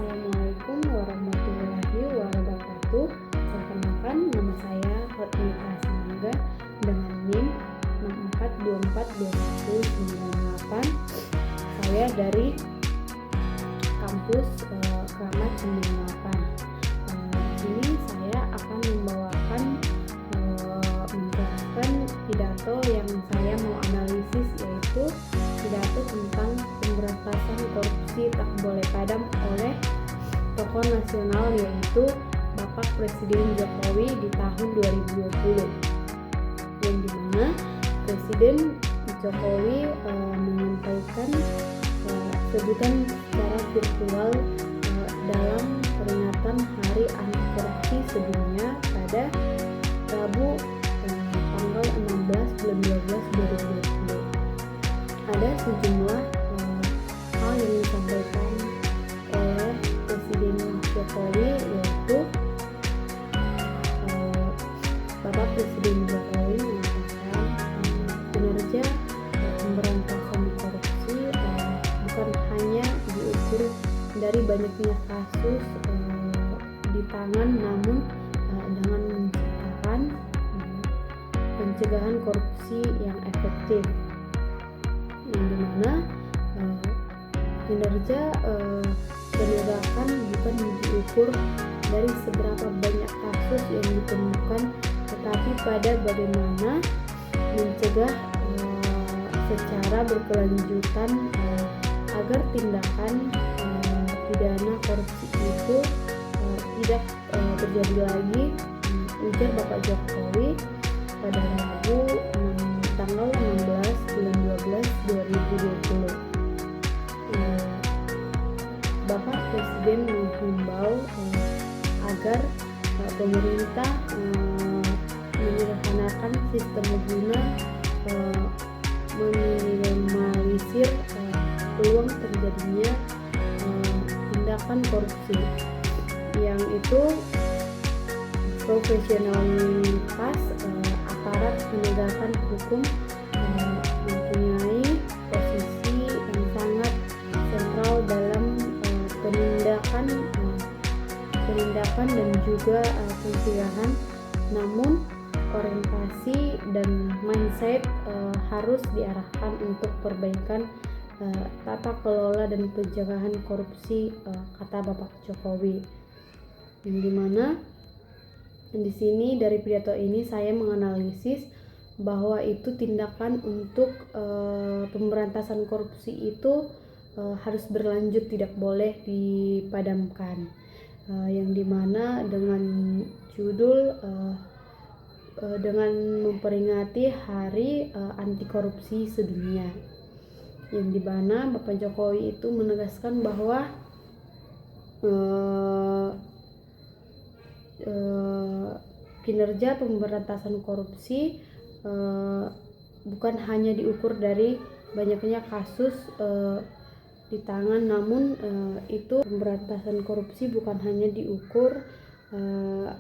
Assalamualaikum warahmatullahi wabarakatuh. Perkenalkan, nama saya Hotmita Simangga dengan NIM 64242198. Saya dari kampus Kramat 98. Di sini saya akan membawakan menjelaskan pidato yang saya mau analisis, yaitu pidato tentang pemberantasan korupsi tak boleh padam oleh tokoh nasional, yaitu Bapak Presiden Jokowi di tahun 2020, yang dimana Presiden Jokowi menyampaikan sebutan secara virtual dalam peringatan Hari Anti Korupsi sedunia pada Rabu tanggal 16 bulan 12 2020. Ada sejumlah hal yang disampaikan oleh Presiden Jokowi, yaitu Bapak Presiden Jokowi mengatakan kinerja pemberantasan korupsi bukan hanya diukur dari banyaknya kasus di tangan, namun dengan menciptakan pencegahan korupsi yang efektif, yang dimana kinerja penegakan bukan diukur dari seberapa banyak kasus yang ditemukan, tetapi pada bagaimana mencegah secara berkelanjutan agar tindakan pidana korupsi itu tidak terjadi lagi, ujar Bapak Jokowi pada Rabu tanggal 16 bulan 12 2020. Bapak Presiden menghimbau agar pemerintah menyederhanakan sistem guna meminimalisir peluang terjadinya tindakan korupsi, yang itu profesionalitas aparat penegakan hukum mempunyai posisi yang sangat sentral dalam penindakan dan juga pencegahan. Namun orientasi dan mindset harus diarahkan untuk perbaikan tata kelola dan pencegahan korupsi, kata Bapak Jokowi. Yang dimana di sini dari pidato ini saya menganalisis bahwa itu tindakan untuk pemberantasan korupsi itu harus berlanjut, tidak boleh dipadamkan, yang dimana dengan judul dengan memperingati Hari Anti Korupsi Sedunia, yang dimana Bapak Jokowi itu menegaskan bahwa kinerja pemberantasan korupsi bukan hanya diukur dari banyaknya kasus di tangan, namun itu pemberantasan korupsi bukan hanya diukur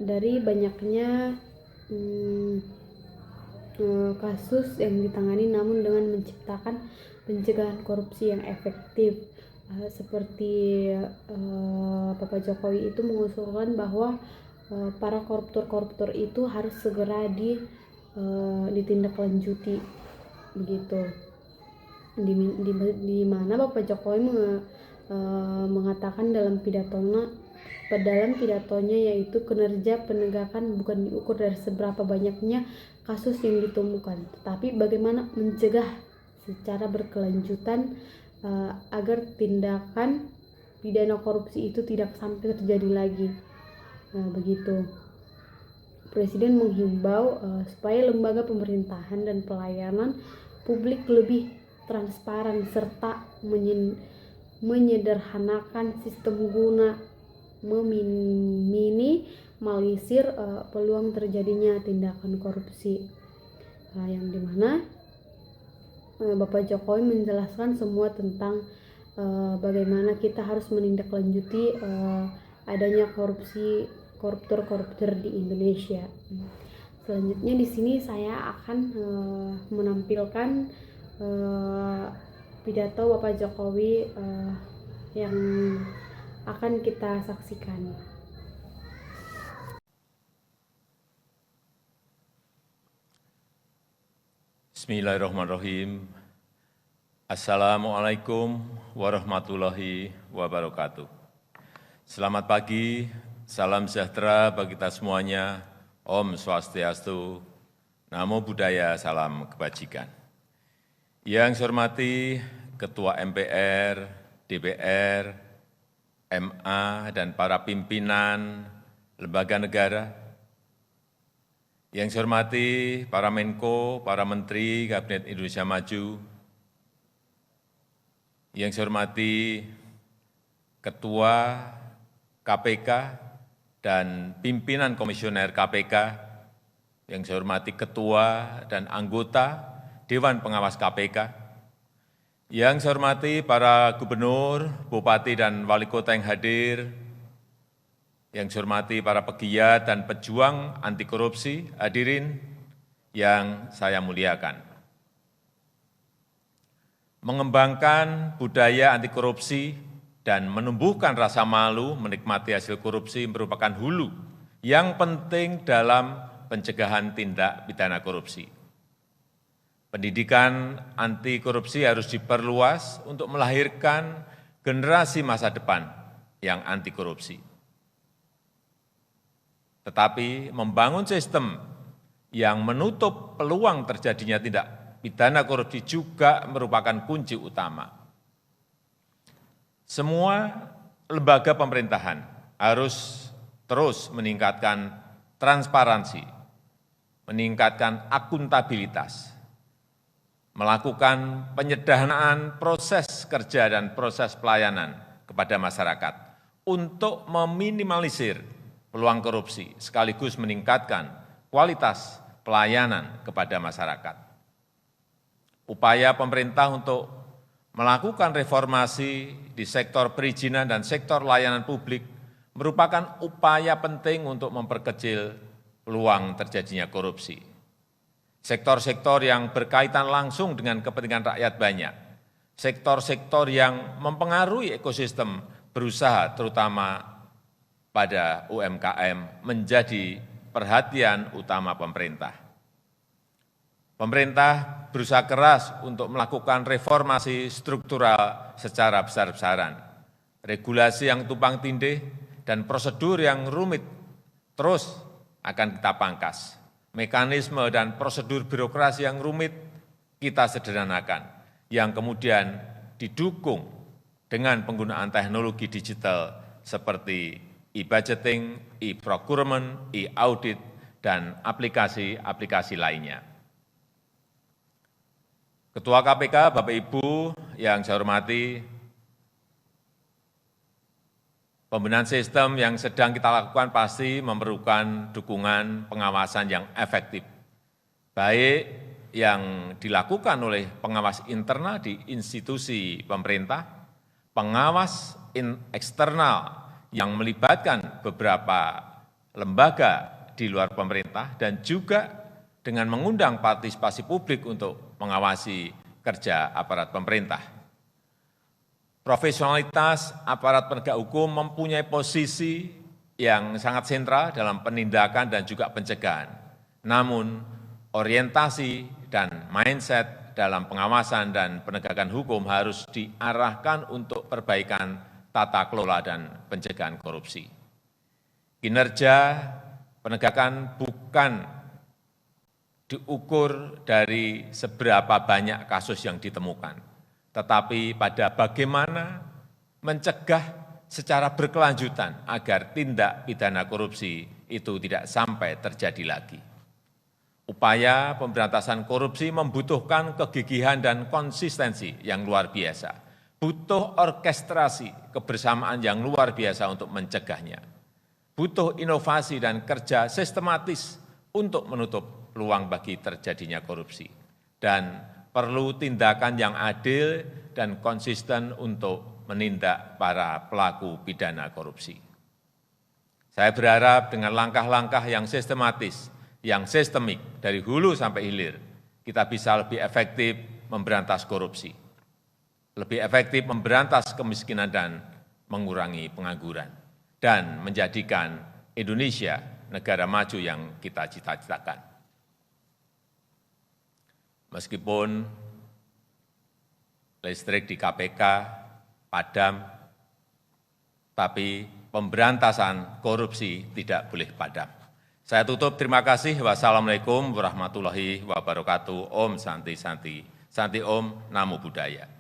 dari banyaknya kasus yang ditangani, namun dengan menciptakan pencegahan korupsi yang efektif. Seperti Bapak Jokowi itu mengusulkan bahwa para koruptor itu harus segera ditindaklanjuti, begitu. Di mana Bapak Jokowi mengatakan dalam pidatonya, yaitu kinerja penegakan bukan diukur dari seberapa banyaknya kasus yang ditemukan, tetapi bagaimana mencegah secara berkelanjutan agar tindakan pidana korupsi itu tidak sampai terjadi lagi. Begitu. Presiden menghimbau supaya lembaga pemerintahan dan pelayanan publik lebih transparan serta menyederhanakan sistem guna meminimalisir peluang terjadinya tindakan korupsi, yang dimana Bapak Jokowi menjelaskan semua tentang bagaimana kita harus menindaklanjuti adanya koruptor di Indonesia. Selanjutnya di sini saya akan menampilkan pidato Bapak Jokowi yang akan kita saksikan. Bismillahirrahmanirrahim. Assalamualaikum warahmatullahi wabarakatuh. Selamat pagi, salam sejahtera bagi kita semuanya. Om Swastiastu, Namo Buddhaya, salam kebajikan. Yang saya hormati Ketua MPR, DPR, MA, dan para pimpinan lembaga negara. Yang saya hormati para Menko, para Menteri Kabinet Indonesia Maju. Yang saya hormati Ketua KPK dan pimpinan komisioner KPK, yang saya hormati Ketua dan anggota Dewan Pengawas KPK, yang saya hormati para gubernur, bupati, dan wali kota yang hadir, yang saya hormati para pegiat dan pejuang anti korupsi, hadirin yang saya muliakan. Mengembangkan budaya anti korupsi dan menumbuhkan rasa malu menikmati hasil korupsi merupakan hulu yang penting dalam pencegahan tindak pidana korupsi. Pendidikan anti korupsi harus diperluas untuk melahirkan generasi masa depan yang anti korupsi. Tetapi membangun sistem yang menutup peluang terjadinya tindak pidana korupsi juga merupakan kunci utama. Semua lembaga pemerintahan harus terus meningkatkan transparansi, meningkatkan akuntabilitas, melakukan penyederhanaan proses kerja dan proses pelayanan kepada masyarakat untuk meminimalisir peluang korupsi, sekaligus meningkatkan kualitas pelayanan kepada masyarakat. Upaya pemerintah untuk melakukan reformasi di sektor perizinan dan sektor layanan publik merupakan upaya penting untuk memperkecil peluang terjadinya korupsi. Sektor-sektor yang berkaitan langsung dengan kepentingan rakyat banyak, sektor-sektor yang mempengaruhi ekosistem berusaha terutama pada UMKM menjadi perhatian utama pemerintah. Pemerintah berusaha keras untuk melakukan reformasi struktural secara besar-besaran. Regulasi yang tumpang tindih dan prosedur yang rumit terus akan kita pangkas. Mekanisme dan prosedur birokrasi yang rumit kita sederhanakan, yang kemudian didukung dengan penggunaan teknologi digital seperti e-budgeting, e-procurement, e-audit, dan aplikasi-aplikasi lainnya. Ketua KPK, Bapak Ibu yang saya hormati, pembenahan sistem yang sedang kita lakukan pasti memerlukan dukungan pengawasan yang efektif, baik yang dilakukan oleh pengawas internal di institusi pemerintah, pengawas eksternal yang melibatkan beberapa lembaga di luar pemerintah, dan juga dengan mengundang partisipasi publik untuk mengawasi kerja aparat pemerintah. Profesionalitas aparat penegak hukum mempunyai posisi yang sangat sentral dalam penindakan dan juga pencegahan. Namun, orientasi dan mindset dalam pengawasan dan penegakan hukum harus diarahkan untuk perbaikan tata kelola dan pencegahan korupsi. Kinerja penegakan bukan diukur dari seberapa banyak kasus yang ditemukan, tetapi pada bagaimana mencegah secara berkelanjutan agar tindak pidana korupsi itu tidak sampai terjadi lagi. Upaya pemberantasan korupsi membutuhkan kegigihan dan konsistensi yang luar biasa, butuh orkestrasi kebersamaan yang luar biasa untuk mencegahnya, butuh inovasi dan kerja sistematis untuk menutup peluang bagi terjadinya korupsi, dan perlu tindakan yang adil dan konsisten untuk menindak para pelaku pidana korupsi. Saya berharap dengan langkah-langkah yang sistematis, yang sistemik dari hulu sampai hilir, kita bisa lebih efektif memberantas korupsi, lebih efektif memberantas kemiskinan dan mengurangi pengangguran, dan menjadikan Indonesia negara maju yang kita cita-citakan. Meskipun listrik di KPK padam, tapi pemberantasan korupsi tidak boleh padam. Saya tutup, terima kasih. Wassalamualaikum warahmatullahi wabarakatuh. Om Santi Santi, Santi Om, Namo Buddhaya.